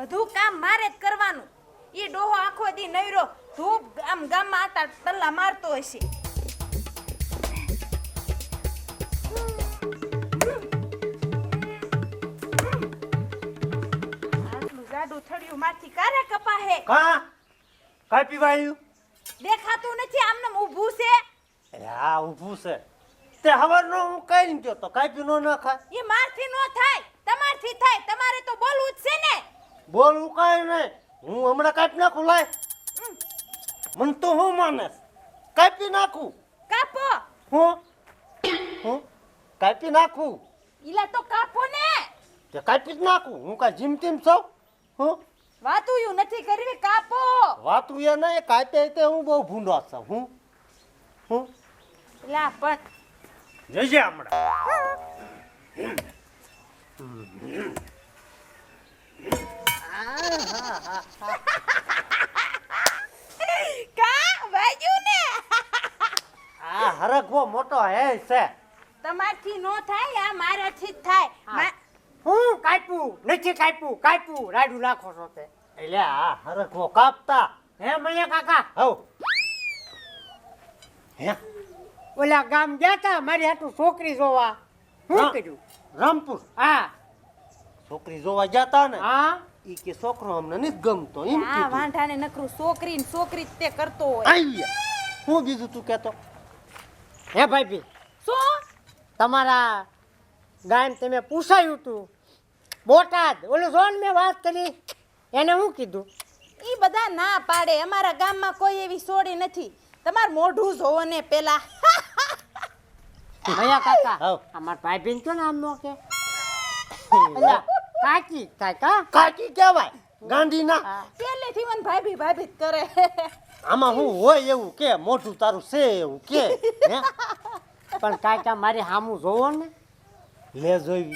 બધું કામ મારે જ કરવાનું. ઈ ડોહો આખો દી નૈરો ધૂપ આમ ગામમાં આટા ટલ્લા મારતો હશે. આટલું જાડું થડિયું માથી કારે કપાહે. કા કાઈ પીવાયું દેખાતું નથી આમને ઊભું છે. હા ઊભું છે તે હવારનો હું કઈ ગયો તો કાઈ પીનો ના ખાય. ઈ મારથી નો થાય, તમારથી થાય. તમારે તો બોલવું જ છે ને. બોલવું કાઈ નહીં, હું હમણાં કાપી નાખું. લાય મન તો હું માને કાપી નાખું. કાપો. હું કાપી નાખું. ઈલા તો કાપો ને. તે કાપી જ નાખું. હું કાંઈ જીમ ટીમ છું? હું વાતું યુ નથી કરવી, કાપો. વાતું એ નહીં, કાપે તે હું બહુ ભૂંડો છું. હું લા પણ જજે હમણાં. કા વાગ્યું ને. આ હરખવો મોટો હે છે. તમારથી નો થાય, આ મારાથી જ થાય. હું કાપ્યું નથી કાપ્યું રાડું નાખો છો તે. એટલે આ હરખવો કાપતા હે મૈયા કાકા, હવ હે ઓલા ગામ ગયા તા મારી હાટુ છોકરી જોવા. શું હા. કર્યું? રામપુર હા છોકરી જોવા જતા ને હા ઈ કે છોકરો અમને નથી ગમતો એમ આ કીધું. વાંઢાને નકરું છોકરી ને છોકરી જ તે કરતો હોય. આઈ હું બીજું તું કહેતો. હે ભાઈ, શું તમારા ગામ તમે પૂછાયું તું બોટાદ ઓલું જોન મેં વાત કરી એને શું કીધું? ઈ બધા ના પાડે. અમારા ગામમાં કોઈ એવી સોડી નથી. તમાર મોઢું જોવો ને પેલા. મૈયા કાકા, હવ. અમાર ભાઈ બેન તો નામ નો કે અલ્યા, કાકી થાય કા કાકી કહેવાય ગાંધીના. પહેલેથી મને ભાભી ભાભી જ કરે. આમાં હું હોય એવું કે મોઢું તારું છે એવું કે હે પણ કાકા મારી હામું જોવો ને. લે જોઈ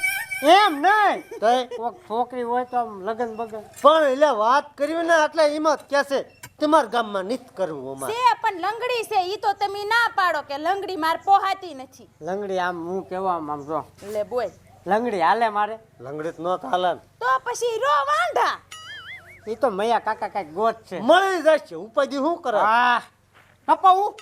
એમ નહીં તો કોક છોકરી હોય તો આમ લગન બગન. પણ એટલે વાત કરવી ને એટલે એમાં જ કહેશે તમારા ગામમાં નિત કરવું અમારે. છે પણ લંગડી છે. ઈ તો તમે ના પાડો કે લંગડી માર પોહાતી નથી. લંગડી આમ હું કેવા આમ જો લે બોલ. લંગડી હાલે મારે. લંગડી તો ન થાલે ને. તો પછી રો વાંઢા. એ તો મૈયા કાકા કઈક ગોત છે. મળી જશે ઉપાધિ શું કરે. હા કપાવું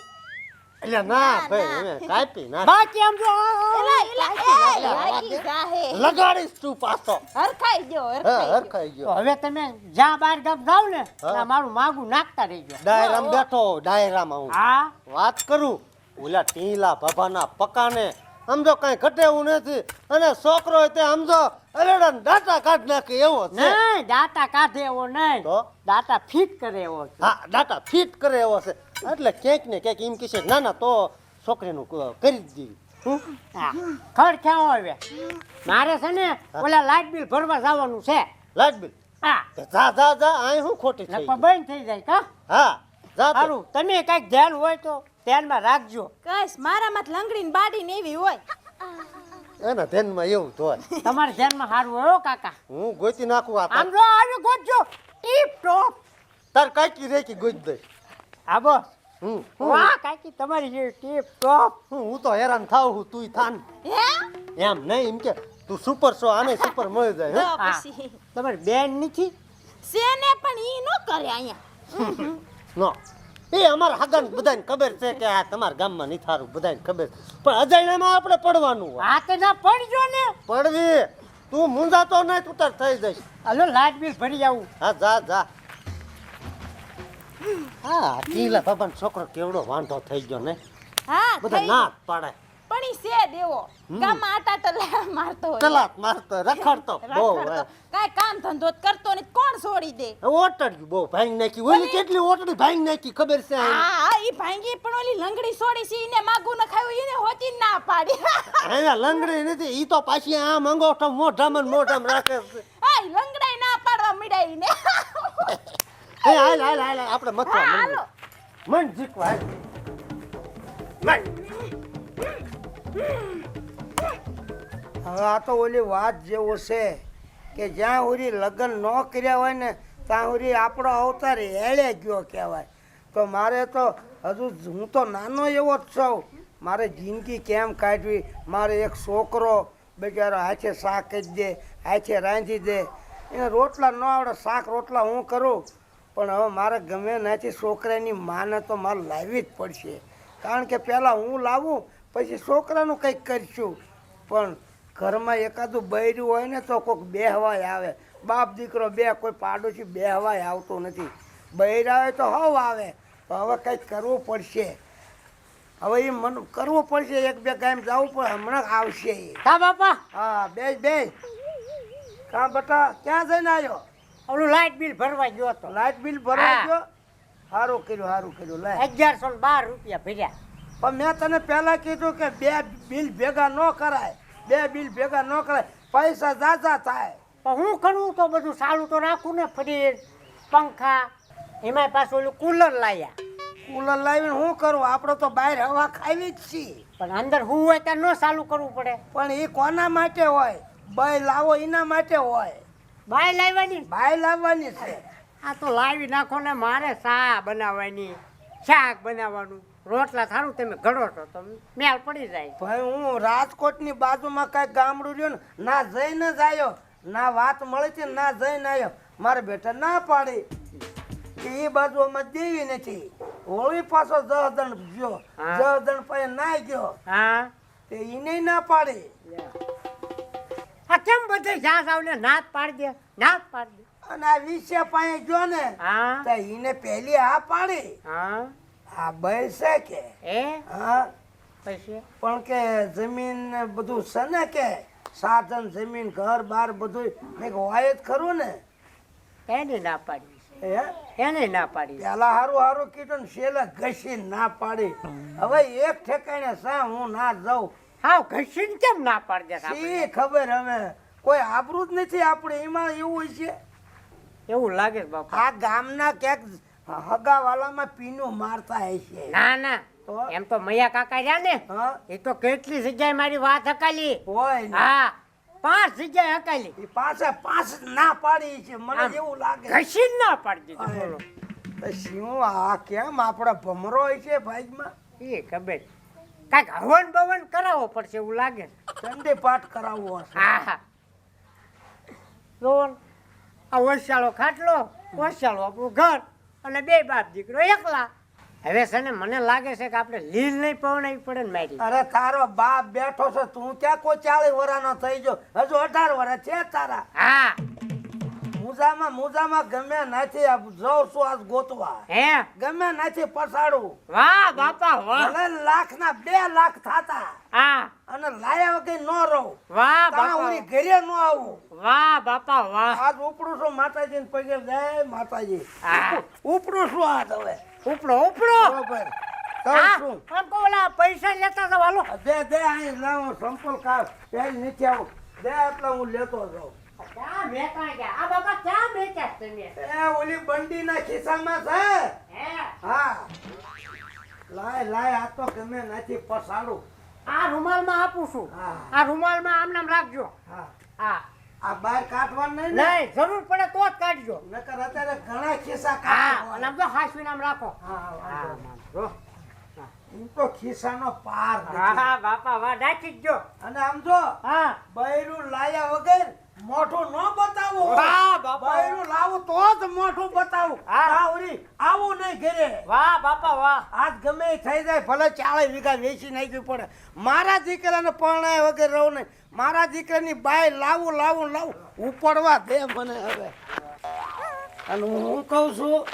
એટલે ના ભાઈ હવે કાપી ના બાકી આમ જો એલા એલા એ લાગી જાહે. લગાડીશ તું પાછો. હરખાઈ ગયો હા હરખાઈ. હરખાઈ તો ગયો. હવે તમે જ્યાં બાર ગામ જાવ ને હા. ત્યાં મારું માગું નાખતા રહેજો. ડાયરામ બેઠો ડાયરામાં હું હા વાત કરું. ઓલા ટીલા બાબાના પકાને સમજો કઈ ઘટે એવું નથી. અને છોકરો હોય તે સમજો અરેડા ડાટા કાઢ નાખે એવો છે. નહીં દાતા કાઢે એવો નહીં, તો? દાતા ફિટ કરે એવો છે. હા ડાટા ફિટ કરે એવો છે. એટલે ક્યાંક ને ક્યાંક એમ કહેશે ના ના તો છોકરીનું કરી જ દેવી. હા ખડ ક્યાં આવે મારે છે ને ઓલા લાઇટ બિલ ભરવા જવાનું છે. લાઈટ બિલ હા જા જા જા અહીં શું ખોટી થઈ લગભગ ગઈ? બંધ થઈ જાય કા. હા જા તે. સારું તમે કઈક ધ્યાન હોય તો ધ્યાનમાં રાખજો. કશ મારામાં જ લંગડી ને બાડી ને એવી હોય. એના ધ્યાનમાં એવું તો હોય. તમારે ધ્યાનમાં સારું હોય હો કાકા. હું ગોતી નાખું આ આમ જો આવી ગોતજો ટીપ ટોપ. તાર કાકી રેકી ગોતી દઈ. હા બસ હું વાહ કાકી તમારી જેવી ટીપ ટોપ. હું તો હેરાન થાવ હું તું થાન હે એમ નહીં એમ કે તું સુપર છો આને સુપર મળી જાય હે? તો હા. પછી તમારી બેન નથી. છે ને પણ ઈ નો કરે અહીંયા. નો એ અમારા હગાને બધાને ખબર છે કે આ તમારા ગામમાં નહીં થારું બધાને ખબર છે. પણ અજાણ્યામાં આપણે પડવાનું હોય. હા તો ના પડજો ને. પડવી તું મૂંઝાતો નહીં તું તાર થઈ જઈશ. હાલો લાઇટ બિલ ભરી આવું. હા જા જા. હા ટીલા બાબાનો છોકરો કેવડો વાંઢો થઈ ગયો ને. હા બધા થઈ ના ગયું. જ પાડે. પણ ઈ છે દેવો. ગામમાં આટા ટલા મારતો હોય. ચલાત મારતો રખડતો બહુ રખડતો. કાંઈ કામ ધંધો જ કરતો નહીં. કોણ છોડી દે? ઓટડ્યું બહુ ભાંગી નાખી. ઓલી કેટલી ઓટડી ભાંગી નાખી ખબર છે આ? હા ઈ ભાંગી પણ ઓલી લંગડી છોડી છે ઈને માગું ન ખાયું ઈને હોતી ના પાડી. અહીંયા લંગડી નથી ઈ તો પાછી આમ અંગોઠો મોઢામાં ને મોઢામાં રાખે છે. આ લંગડાઈ ના પાડવા મીડાઈ ને. એ હાલ હાલ હાલ આપણે મથવા હા, હાલો. મન જીકવા હાલ. મન હવે આ તો ઓલી વાત જેવો છે કે જ્યાં સુધી લગ્ન ન કર્યા હોય ને ત્યાં સુધી આપણો અવતાર હેળે ગયો કહેવાય. તો મારે તો હજુ હું તો નાનો એવો જ છું. મારે જિંદગી કેમ કાઢવી. મારે એક છોકરો બિચારો હાથે શાક કરી દે, હાથે રાંધી દે. એને રોટલા ન આવડે, શાક રોટલા હું કરું, પણ હવે મારે ગમે નથી છોકરાની માને તો મારે લાવવી જ પડશે. કારણ કે પહેલાં હું લાવું પછી છોકરાનું કંઈક કરીશું. પણ ઘરમાં એકાદું બૈરું હોય ને તો કોઈક બેહવાય આવે. બાપ દીકરો બે, કોઈ પાડોશી બેહવાય આવતું નથી. બૈરા આવે તો હવ આવે, તો હવે કંઈક કરવું પડશે. હવે એ મને કરવું પડશે, એક બે ગામ જવું પડે, હમણાં આવશે એ. કા બાપા હા બેસ. કાં બેટા ક્યાં જઈને આવ્યો? ઓલું લાઇટ બિલ ભરવા ગયો હતો. લાઇટ બિલ ભરવા હા. ગયો? સારું કર્યું લે. 1112 રૂપિયા ભર્યા. પણ મેં તને પહેલાં કીધું કે બે બિલ ભેગા ન કરાય, પૈસા ઝાઝા થાય. પણ હું કરું તો બધું ચાલુ તો રાખું ને, ફ્રીજ, પંખા, એમાંય પાછું ઓલું કુલર લાવ્યા. કુલર લાવીને શું કરું? આપણે તો બહાર હવા ખાવી જ છીએ. પણ અંદર હું હોય ત્યાં ન ચાલુ કરવું પડે. પણ એ કોના માટે હોય? બાય લાવો એના માટે હોય. બાય લાવવાની. બાય લાવવાની છે. આ તો લાવી નાખો ને, મારે ચા બનાવવાની, શાક બનાવવાનું, રોટલા થારું તમે ઘડો છો તો મેળ પડી જાય. ભાઈ હું રાજકોટની બાજુમાં કાંઈક ગામડું રહ્યું ને, ના જઈને જ આવ્યો, ના વાત મળી હતી ના જઈને આવ્યો. મારે બેટા ના પાડી કે એ બાજુ અમે દેવી નથી. હોળી પાછો જહદણ ગયો, જહદણ પાસે ના ગયો, હા તે એને ના પાડી. આ કેમ બધે જાસ આવને નાત પાડી દે, નાત પાડી દે. અને આ વિશે પાસે ગયો ને હા તો એને પહેલી હા પાડી. હા આ ભાઈ છે કે હા પછી પણ કે જમીન ને બધું છે ને, કે સાધન જમીન ઘર બાર બધું મેં હોય જ ખરું ને. એને ના પાડી, હે એને ના પાડી. પેલા હારું કીધું ને છેલ્લે ઘસી ના પાડી. હવે એક ઠેકાણે સા હું ના જાઉં. હાવ ઘસીને કેમ ના પાડી દે? શી ખબર, હવે કોઈ આબરૂ જ નથી આપણે એમાં. એવું છે એવું લાગે છે બાપા. આ ગામના ક્યાંક હગાવાલામાં પીનું મારતા હશે. ના ના, તો એમ તો મૈયા કાકા રહ્યા ને, હા એ તો કેટલી જગ્યાએ મારી વાત હકાલી. હોય ને. હા 5 જગ્યાએ હકાલી. એ પાસે પાંચ ના પાડી છે મને આમ એવું લાગે. ઘસીને ના પાડી દીધું. બોલો તો શું આ કેમ આપણા ભમરો હોય છે ભાઈમાં? એ ખબર કાંઈક હવન બવન કરાવવો પડશે એવું લાગે છે. ચંડી પાઠ કરાવવો હશે. હા હા જોન આ વરસાળો ખાટલો, વરસાળો આપણું ઘર, અને 2 બાપ દીકરો એકલા. હવે છે ને મને લાગે છે કે આપણે લીલ નહીં પવડાવી પડે ને મારી. અરે તારો બાપ બેઠો છે, તું ક્યાં કોઈ 40 વર્ષનો થઈ ગયો, હજુ 18 વર્ષ છે તારા. હા મુજામાં ગમે નથી જઉં છું આજ ગોતવા, હે ગમે નથી પસાડું. વાહ બાપા વાહ. ભલે લાખના 2 લાખ થાતા હા અને લાયા વગર ન રહું, વાહ ત્યાં બાપા હું ઘરે ન આવું. વાહ બાપા વાહ. આજ ઉપડું છું માતાજી ને પગે, જય માતાજી. હા. ઉપડું છું આજ હવે. ઉપડો ઉપડો. બરોબર કહું હા છું. એમ કહો ઓલા પૈસા લેતા જાવ હાલો. દે અહીં લાવો સંપલ કા પહેરી નીચે આવો. દે એટલે હું લેતો જાઉં. ક્યાં મેકા ગયા? આ બાપા ક્યાં મેકા તમે? એ ઓલી બંડીના ખિસ્સામાં છે. હે હા લાય આ તો ગમે નથી પસાડું. આ રૂમાલમાં આપું છું. હા. આ રૂમાલમાં આમ નામ રાખજો. હા હા આ બહાર કાઢવાનું નહીં ને? નહીં જરૂર પડે તો જ કાઢજો. નકર અત્યારે ઘણા ખિસ્સા હા કાઢવા. અને આમ તો હાસવી નામ રાખો. હા હા જો એમ તો ખિસ્સાનો પાર નથી. હા બાપા વાહ ડાકી જ જો. અને આમ જો હા બૈરું લાયા વગર મોઢું ન બતાવું. વાહ બાપા. બૈરું લાવું તો જ મોઢું બતાવું. હા. આવરી આવું નહીં ઘરે. વાહ બાપા વાહ. આજ ગમે એ થઈ જાય, ભલે 40 વીઘા વેચી નાખવી પડે, મારા દીકરાને પરણાય વગર રહું નહીં. મારા દીકરાની બાય લાવું ઉપડવા દે મને હવે. અને હું કહું છું,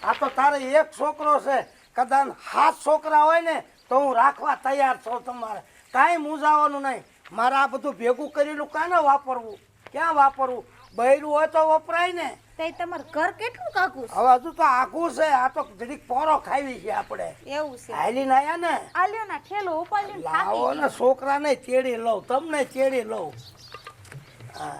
આ તો તારે એક છોકરો છે, કદાચ 7 છોકરા હોય ને તો હું રાખવા તૈયાર છું. તમારે કાંઈ મૂંઝાવાનું નહીં. મારે આ બધું ભેગું કરેલું કાને વાપરવું, ક્યાં વાપરવું? બૈરું હોય તો વપરાય ને. તે તમારું ઘર કેટલું કાકું છે? હવે હજુ તો આખું છે, આ તો જરીક પોરો ખાવી છે આપણે. એવું છે. હાલીને આયા ને. આલ્યો ના ઠેલો ઉપાડ્યો ને લાવો થાકી ને છોકરાને ચેડી લઉં, તમને ચેડી લઉં. હા.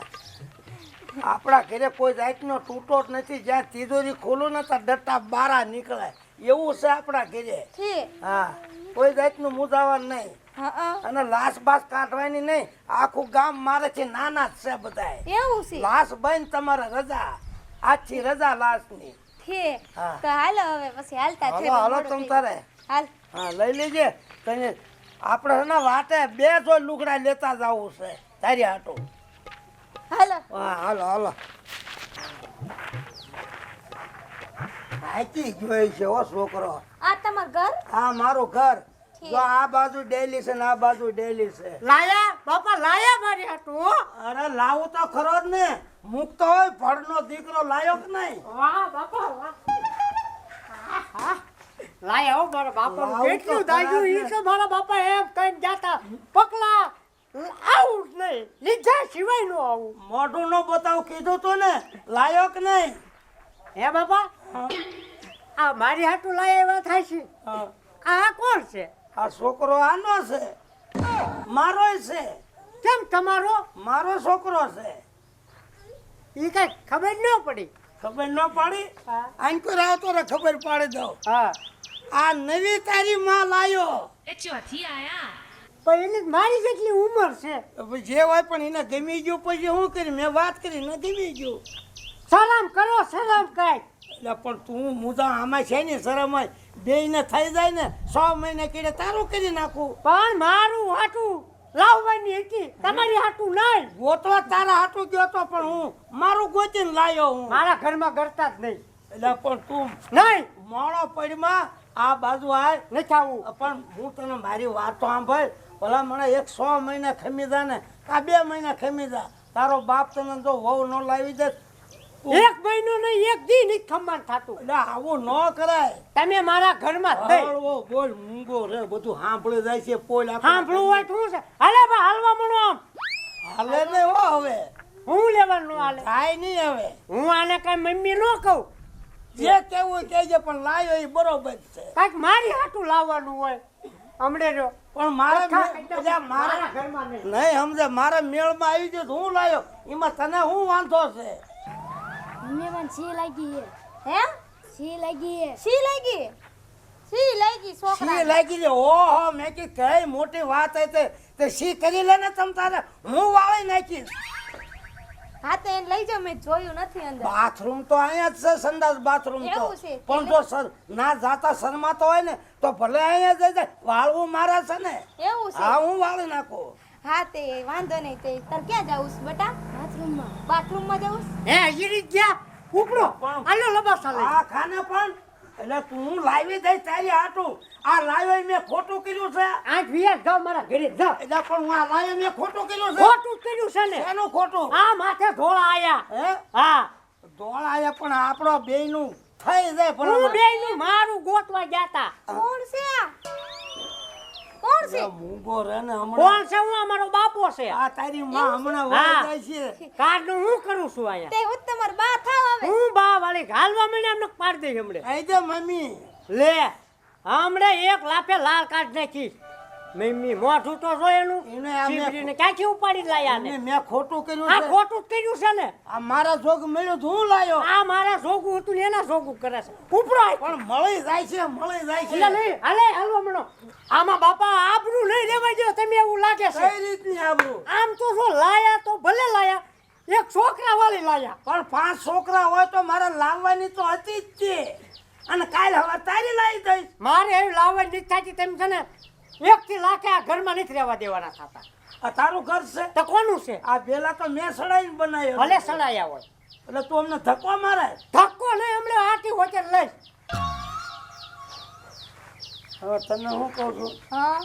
આપણા ઘરે કોઈ જાતનો તૂટો જ નથી. જ્યાં તિજોરી ખોલું ને ત્યાં ડટ્ટા બારા નીકળે, એવું છે આપણા ઘરે. છે. હા કોઈ જાતનું મુજાવર નહીં. હા અને લાશ બાસ કાઢવાની નહીં. આખું ગામ મારે છે, નાના જ છે બધા. એવું છે. લાશ બંધ તમારે રજા, આજથી રજા લાશની. છે. હા. તો હાલો હવે પછી હાલતા છે. હાલો તમ તારે. હાલ. હા લઈ લેજે. તને આપણે એના વાટે 2 જો લુગડા લેતા જવું છે તારી હાટું. હાલો હા હાલો હાલો થાકી ગયો છે ઓ છોકરો. આ તમાર ઘર આ મારું ઘર. જો આ બાજુ ડેલી છે ને આ બાજુ ડેલી છે. લાયા બાપા લાયા મારી હાટું હો. અરે લાવું તો ખરો જ ને. મુકતો હોય ફળનો દીકરો લાયો કે નહીં. વાહ બાપા વાહ. આહા. લાયા હો મારા બાપા લાવું તો કેટલું ખરા દાગ્યું જ ઈ ને. તો મારા બાપા એમ કઈ જાતા પકલા આવું જ નહીં લીધા સિવાય નો આવું. મોઢું નો બતાવ કીધું તું ને. લાયો કે નહીં. હે બાપા આ મારી હાટું લાયા એવા થાય છે. હા. આ કોણ છે? આ છોકરો આનો છે. મારોય છે. કેમ તમારો? મારો છોકરો છે. ઈ કઈ ખબર ન પડી. ખબર ન પાડી. હા. આંકર આવતો રે ખબર પાડી દઉં. હા આ નવી તારી માં લાયો. પણ એની મારી જેટલી ઉંમર છે. હવે જે હોય પણ એને ગમી ગયું પછી શું કરી મેં વાત કરી ન ગમી ગયું. સલામ કરો સલામ કઈ. એટલે પણ તું મુદા આમાં છે ને શરમ બેયને થઈ જાય ને 6 મહિને કીડે તારું કરી નાખું. પણ મારું હાટું લાવવાની હતી તમારી હાટું નહીં. ગોતવા તારા હાટું ગયો તો પણ હું મારું ગોતીને લાયો હું. મારા ઘરમાં કરતા જ નહીં. એટલે પણ તું નહીં મોળો પડીમાં આ બાજુ આય. નથી આવું. પણ હું તને મારી વાત તો સાંભળ. ભલા મને 6 મહિને ખમી જા ને આ 2 મહિને ખમી જા. તારો બાપ તને જો વહુ ન લાવી દે. એક મહિનો નહીં એક દી નહીં ખમણ થાતું. એટલે આવું ન કરાય. તમે મારા ઘરમાં જ નહીં. હળવો બોલ મૂંગો રે બધું સાંભળી જાય છે. પોલ આપણે સાંભળવું હોય તો શું છે? હાલે બા હાલવા મળો આમ. હાલે ને હો હવે. હું લેવાનું હાલે. થાય નહીં હવે. હું આને કઈ મમ્મી ન કહું. જે કેવું કહેજે પણ લાયો એ બરોબર છે. કાંઈક મારી હાટું લાવવાનું હોય. હમણે જો પણ મારે મારા મારા ઘરમાં નહીં. નહીં સમજે મારા મેળમાં આવી ગયો તો હું લાયો. એમાં તને શું વાંધો છે. મને પણ સી લાગી હે સી લાગી સી લાગી સી લાગી છોકરા સી લાગી છે. ઓહો મેં કી કઈ મોટી વાત હતી તે સી કરી લે ને તમ તારે. હું વાળી નાખીશ. હા તો એને લઈ જાઓ મેં જોયું નથી અંદર બાથરૂમ તો અહીંયા જ છે. સંડાસ બાથરૂમ તો એવું છે. પણ જો સર ના જાતા શરમાતો હોય ને તો ભલે અહીંયા જઈ જાય. વાળવું મારા છે ને. એવું છે હા હું વાળી નાખું. હા તે વાંધો નહીં તે તાર ક્યાં જાવું છે બેટા બાથરૂમમાં બાથરૂમમાં જાવું છે? હે હજી ગયા ઉપડો હાલો લબાસા લઈ. આ ખાને પણ એટલે તું લાવી દઈ તારી હાટું. આ લાવ્યો મેં ખોટું કર્યું છે. આજ વિયા જાવ મારા ઘરે જાવ. એટલે પણ હું આ લાવ્યો મેં ખોટું કર્યું છે. ખોટું કર્યું છે ને. એનું ખોટું. આ માથે ધોળા આયા. હે હા ધોળા આયા પણ આપણો બેયનું થઈ જાય હું ભલા બેયનું મારું ગોતવા જાતા. કોણ છે આ? કોણ છે? મૂંગો રે ને હમણાં કોણ છે? હું અમારો બાપો છે. આ તારી માં હમણાં હા. વળી જાય છે. કારનું હું કરું છું અહીંયા. તે હું તમાર બા થાવ આવે હું બા વાળી હાલવા મને એમને પાડી દઈ હમણે. કહી દે મમ્મી. લે હમણે એક લાફે લાલ કાઢ નાખી. મમ્મી મોઢું તો જો એનું. એને આ મેં- ચીબડીને ક્યાંથી ઉપાડી લાયા ને. મેં ખોટું કર્યું આ છે. ખોટું જ કર્યું છે ને. આ મારા જોગ મળ્યો તો હું લાયો. આ મારા જોગું હતું ને એના જોગું કરે છે. ઉપરો આય. પણ મળી જાય છે મળી જાય એટલે છે. નહીં હાલે હાલવા મળો. આમાં બાપા આબરૂ નહીં લેવા દો તમે એવું લાગે છે. કઈ રીતની આબરૂ. આમ તો જો લાયા તો ભલે લાયા. એક છોકરા વાળી લાયા. પણ 5 છોકરા હોય તો મારે લાવવાની તો હતી જ તે. અને કાલ હવે તારી લાવી દઈશ. મારે એવી લાવવાની નથી થતી. તેમ છે ને એકથી લાખે આ ઘરમાં નથી રહેવા દેવાના થતા. આ તારું ઘર છે. તો કોનું છે? આ બેલા તો મેં સડાઈને બનાવ્યો. ભલે સડાયા હોય. એટલે તું અમને ધક્કો મારે. ધક્કો નહીં હમણાં આટી હોતે લઈ. હવે તને હું કહું છું. હા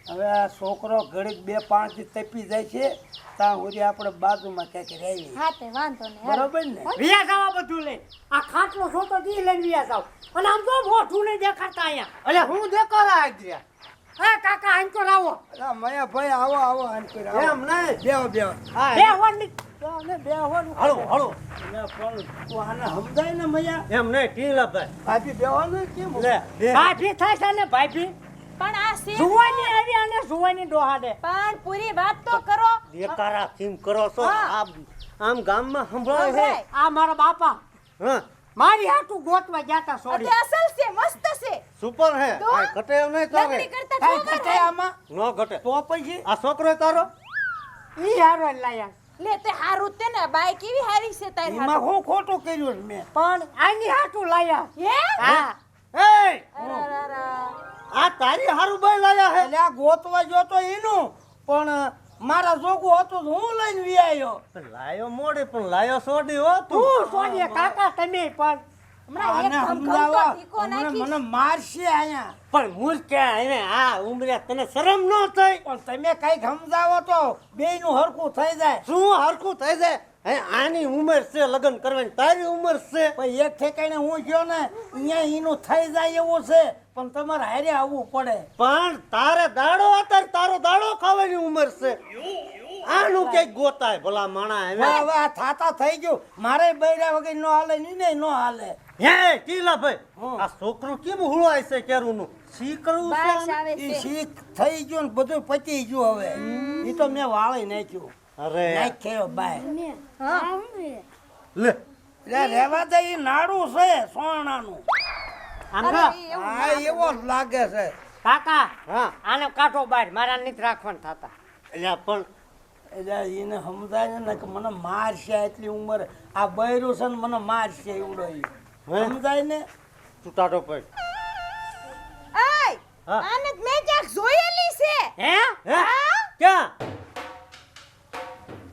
હવે આ છોકરો ઘડીક 2-5 દી તપી જાય છે ત્યાં સુધી આપણે બાજુમાં ક્યાંક રહેવી. હા તે વાંધો નહીં હાલો. બરોબર ને. વિયા જવા બધું લઈ. આ ખાટલો છોટો દી લઈને વિયા જાવ. અને આમ તો મોઢું નહીં દેખાતા અહીંયા. એટલે હું દેખાડા ગયા. હા કાકા આમ તો આવો. અલા મયા ભાઈ આવો આવો આનકર આવો. એમ નહીં. બેહો બેહો. હા બે હોવાની. બે હોવાનું. હાલો હાલો. એટલે પણ તું આને સમજાય ને મયા. એમ નહીં ટીલા ભાઈ. ભાભી બેહો ને કેમ. લે બે. ભાભી થાય છે ને ભાભી. પણ આ છે જુવાની આવી અને જુવાની ડોહાડે. પણ પૂરી વાત તો કરો બેકારા કેમ કરો છો? હા. આમ ગામમાં સંભળાય છે. સંભળાય. આ મારા બાપા હા મારી હાટું ગોતવા જાતા અતે સોરી. અસલ છે મસ્ત છે સુપર હે. તો? કાંઈ ઘટે એમ નહીં તારે. લગડી કરતા કાંઈ ઠોકર ઘટે ખાય. આમાં. ન ઘટે. તો પછી આ છોકરો તારો? ઈ હારો લાયા. લે તે હારું તે ને બાઈ કેવી હારી છે તારી એમાં હારું હું ખોટું કર્યું મેં. પણ આની હાટું લાયા. હે હા એ અરરરા. આ તારી હારું ભાઈ લાયા હે. એટલે આ ગોતવા જો તો એનું પણ મારા જોગું હતું તો હું લઈને વિયાયો. લાયો મોડી પણ લાયો સોડી હો તું. તું સોનીએ કાકા તમે પણ હમણાં એક આને ધમધમતો સમજાવો, ટીકો હમણાં નાખીશ. મને મારશે અહીંયા. પણ મૂળ કે હવે આ ઉમરે તને શરમ ન થઈ? પણ તમે કઈક સમજાવો તો બેયનું હરખું થઈ જાય. શું હરખું થઈ જાય? હે આની ઉંમર છે લગ્ન કરવાની, તારી ઉંમર છે. પણ એક ઠેકાણે હું ગયો ને અહીંયા એનું થઈ જાય એવું છે, પણ તમારે હારે આવવું પડે. પણ તારે દાડો અત્યારે તારો દાડો ખાવાની ઉંમર છે. આનું ક્યાંક ગોતાય ભલા માણા હવે. હવે આ થાતા થઈ ગયું, મારે બૈરા વગર નો હાલે ને નો હાલે. હે ટીલા ભાઈ, આ છોકરું કેમ હુળાય છે કેરુંનું? શીકરું છે બાસ આને? આવે ઈ છે. શીખ થઈ ગયું ને બધું પતી ગયું. હવે ઈ તો મેં વાળી નાખ્યું. અરે નાખ્યો બાય. મમ્મી આ હું છે? લે એટલે રહેવા દે, ઈ નાડું છે સોનાનું. આમ અરે, જો એવું હા એવો જ લાગે છે. કાકા હા આને કાઢો બહાર, મારા નથી રાખવાના થતા. એટલે પણ એટલે એને સમજાય ને કે મને મારશે એટલી ઉંમરે. આ બૈરું છે ને મને મારશે એવડો ઈ. હે? સમજાય ને? તું ટાટો પડ. આય, હા. આને જ મેં ક્યાંક જોયેલી છે. હે હે ક્યાં?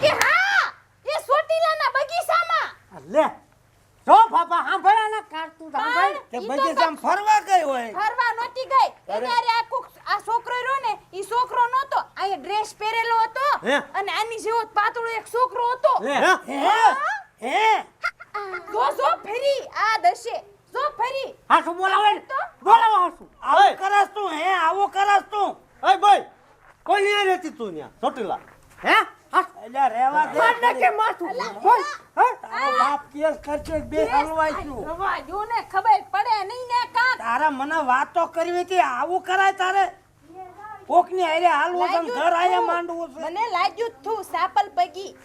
કે હા, એ ચોટીલાના બગીચામાં. લે જો બાપા સાંભળ્યા ને કાઢતું સાંભળ. તે ઈ તો બગીચામાં ફરવા ગઈ હોય. ફરવા નહોતી ગઈ. એને હારે આ છોકરો રહ્યો ને, ઈ છોકરો નહોતો. આ ડ્રેસ પહેરેલો હતો હે? અને આની જેવો જ પાતળો એક છોકરો હતો. હે હે જો ફરી આ દશે. જો ફરી. હાસુ બોલાવે ને બોલાવો હાસુ. આવું કરસ તું? હે આવું કરસ તું? અય ભાઈ, કોઈ નહીં રહેતી તું ત્યાં ચોટીલા. હે હાસુ એટલે રહેવા દે. માર નાખે માથું. બોલ હે તારો બાપ કેસ કરશે બે હલવાઈશું. રવા જો ને, ખબર પડે નહીં ને કાક. તારે મને વાતો કરવી હતી, આવું કરાય તારે? કોકની હારે હાલવું છે ને ઘર આયા માંડવું છે. મને લાગ્યું જ થું સાપલ પગી.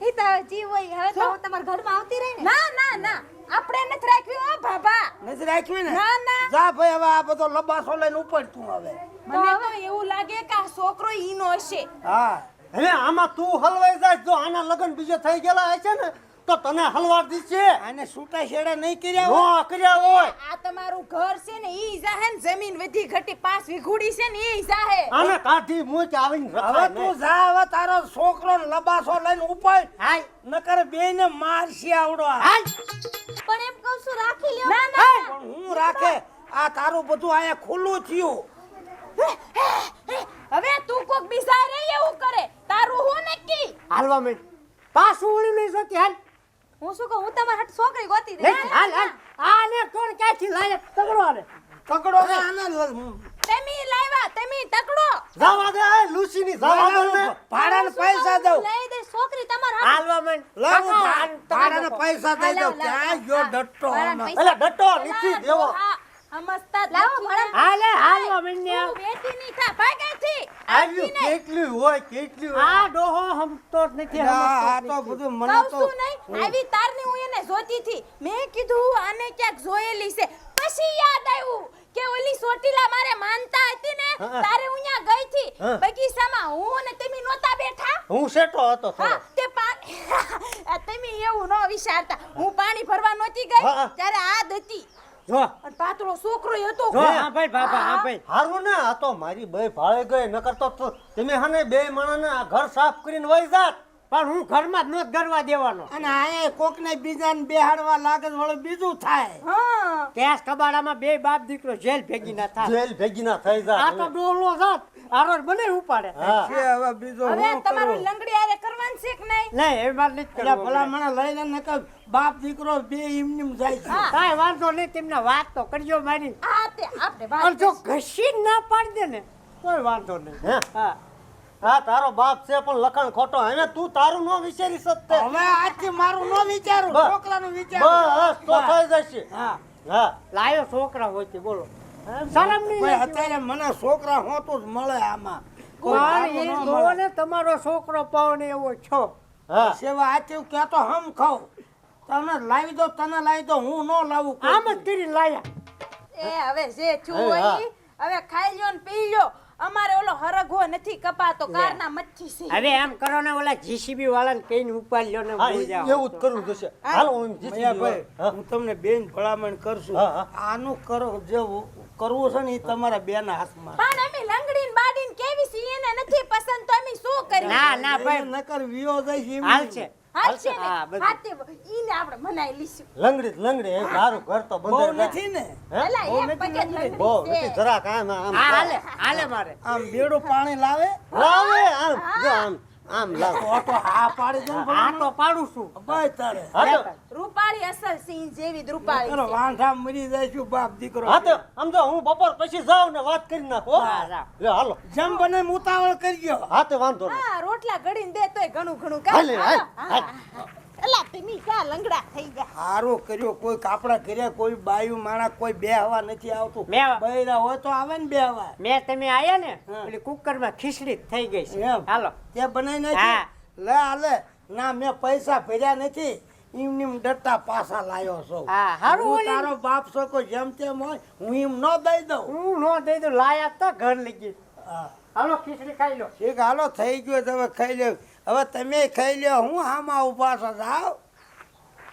ઈ તો જીવ હોય. હવે તો હું તમારા ઘરમાં આવતી રહી ને. ના ના ના, આપણે નથી રાખ્યું હો ભાભા. નથી રાખવી ને? ના, ના. જા ભાઈ, હવે આ બધો લબાસો લઈને ઉપર તું હવે. મને તો એવું લાગે કે આ છોકરો ઈનો હશે. હા હવે આમાં તું હલવાઈ જાય. જો આના લગ્ન બીજે થઈ ગયેલા હશે ને તો તને હલવા દીશે. આને છૂટા છેડા નહીં કર્યા હોય? નો કર્યા હોય. આ તમારું ઘર છે ને, ઈ જાહે ને જમીન વધી ઘટી 5 વીઘુડી છે ને, ઈ જાહે. આને કાઢી મૂક આવીને હવે રખાય તું નહીં. જા, હવે તારો છોકરો ને લબાસો લઈને ઉપર. હાય નકર બેયને મારશે આવડો. હાય પણ એમ કહું છું રાખી લ્યો. ના ના. પણ હું રાખે? આ તારું બધું અહીંયા ખુલ્લું થયું. હવે તું કોક બીજા રે એવું કરે. તારું હું નક્કી. હાલવા મે પાછું ઓળી નહીં જોતી. હાલ હું શું કહું, હું તમારા હાટ છોકરી ગોતી લે, હાલ હાલ આને કોણ ક્યાંથી લાવે તગડો આને. તકડો ને આને તમે લાવ્યા, તમે તકડો. જવા દે આ લૂસીની, જવા દે ને. ભાડાના પૈસા દઉં. લઈ દે છોકરી તમારા હાથ. હાલવા મે લાવું ભાડાના પૈસા દઈ દઉં. ક્યાં ગયો ડટ્ટો ભાડાના આમાં? પૈસા. એટલે ડટ્ટો નથી દેવો. હા, સમજતા જ નથી. હાલે હાલવા મે તું વેઠી નહીં થા, ભાગ્યાથી. આવ્યું કેટલી હોય કેટલી હોય. આ ડોહો હમતો જ નથી. આ હમતો તો જ નથી. બધું મને કહું તો છું નહીં, આવી તારની હું એને જોતી હતી. મેં કીધું આને ક્યાંક જોયેલી છે. પછી યાદ આવ્યું કે ઓલી ચોટીલા મારે માનતા હતી ને, હા. તારે હું ત્યાં ગઈ હતી હા. બગીચામાં. હું અને તમે નહોતા બેઠા. હું સેટો હતો થોડો. હા, તે તમે એવું ન વિચારતા. હું પાણી ભરવા નહોતી ગઈ હા. ત્યારે આ જ હતી. જો અને પાતળો છોકરો હતો. જો હા ભાઈ બાપા હા ભાઈ. હારું ને, આ તો મારી બે ભાળે ગઈ. નકર તો તમે હને બે માણસને આ ઘર સાફ કરીને વહી જાત. પણ હું ઘરમાં જ નોત ગરવા દેવાનો. અને આયા કોકને બીજાને બેહાડવા લાગે તો વળી બીજું થાય. હા, કેસ કબાડામાં બે બાપ દીકરો જેલ ભેગી ના થાય. જેલ ભેગી ના થઈ આ તો જાત. ડોલો જાત આરો બને ઉપાડે. હા. છે હવે બીજું હવે હું તમારું કરું? લંગડી આરે કરવાનું છે કે નહીં? નહીં એ વાત નથી એટલે કરવું. ભલા મને લઈ લે નકર બાપ દીકરો બે એમનેમ જાય છે. હા. કાંઈ વાંધો નહીં, તેમને વાત તો કરજો મારી. આ તે આપણે પણ વાત જો કરીશું. ઘસી ના પાડી દે ને કોઈ વાંધો નહીં. હે? હા હા તારો બાપ છે પણ લખણ ખોટો. હવે તું તારું નો વિચારી શકતે. હવે આજથી મારું ન વિચારું, બસ. છોકરાનું વિચારું. બસ તો થઈ જશે. હા હા લાયો છોકરા હોય તે બોલો. શરમ નહીં ભાઈ, લાગતી? અત્યારે મને છોકરા હોતું જ મળે આમાં. કોઈ પણ ભાગો એ ન જોવો મળે. ને તમારો છોકરો પાવને એવો છો. હા સેવા આથી કહેતો હમ ખાવ. તને લાવી દો, તને લાવી દો, હું ન લાવું કોઈ આમ જ દી. કરી લાયા. એ હવે જે છું હવે હોય હા. ઈ, હવે ખાઈ લ્યો ને પી લ્યો. અમારે ઓલો હરગવો નથી કપાતો, કારના મચ્છી છે. હવે એમ કરો ને ઓલા જીસીબી વાળાને કઈને ઉપાડ લ્યો ને હા ભૂલી જાઓ. એવું જ કરવું જોશે. હાલો હું મૈયાભાઈ, હા. હું તમને બેન ભલામણ કરશું. હા, હા. આનું કરો, જે કરવું છે ને એ તમારા બેના હાથમાં. પણ અમે લંગડી ને બાડી ને કેવી છે એને નથી પસંદ, તો અમે આની શું કરી ના ના ભાઈ નકર વિયો જઈશ એમ હાલ છે હાલશે ને હા, બધું. હાથે ઈને આપણે મનાઈ લીશું લંગડી જ લંગડી એ તારું ઘર તો બહુ બંધ નથી ને એલા એક પગે લંગડી બહુ છે. નથી જરાક આમ આમ હા હાલે હાલે મારે આમ બેડું પાણી લાવે લાવે આમ જો આમ લાવ તો તો હા પાડી દઉં આ તો પાડું છું ભાઈ તારે હા તો રૂપાળી અસલ સિંહ જેવી જ રૂપાળી અરે છે. વાંઢા મરી જઈશું બાપ દીકરો હા તો આમ જો હું બપોર પછી જાઉં ને વાત કરી નાખો હા, જાઓ. લે હાલો જમ બને ઉતાવળ કરજો હા તો વાંધો નહીં હા રોટલા ઘડીને દે તોય ઘણું ઘણું હાલે, હાલ, હાલ. એલા તમે ક્યાં લંગડા થઈ ગયા હારો કર્યો કોઈ કાપડા ઘરે કોઈ બાયું માણા કોઈ બે હવા નથી આવતું મેં- બૈરા હોય તો આવે ને બે હવા મેં તમે આયા ને હા. પેલી કુકરમાં ખીચડી થઈ ગઈ છે એમ? હાલો તે બનાવી હા. નાખી લે હાલે ના મેં પૈસા ભર્યા નથી એમ ડટ્ટા પાછા લાયો છું હા, હારું હું ઓલી- તારો બાપ છો કોઈ જેમ તેમ હોય હું એમ ન દઈ દઉં હું નો દઈ દઉં લાયા તો ઘર લઈ ગઈ હા. હાલો ખીચડી ખાઈ લો ઠીક હાલો થઈ ગયો તો હવે ખાઈ લ્યો હવે તમે ખાઈ લ્યો હું આમાં ઉભા છો જાઓ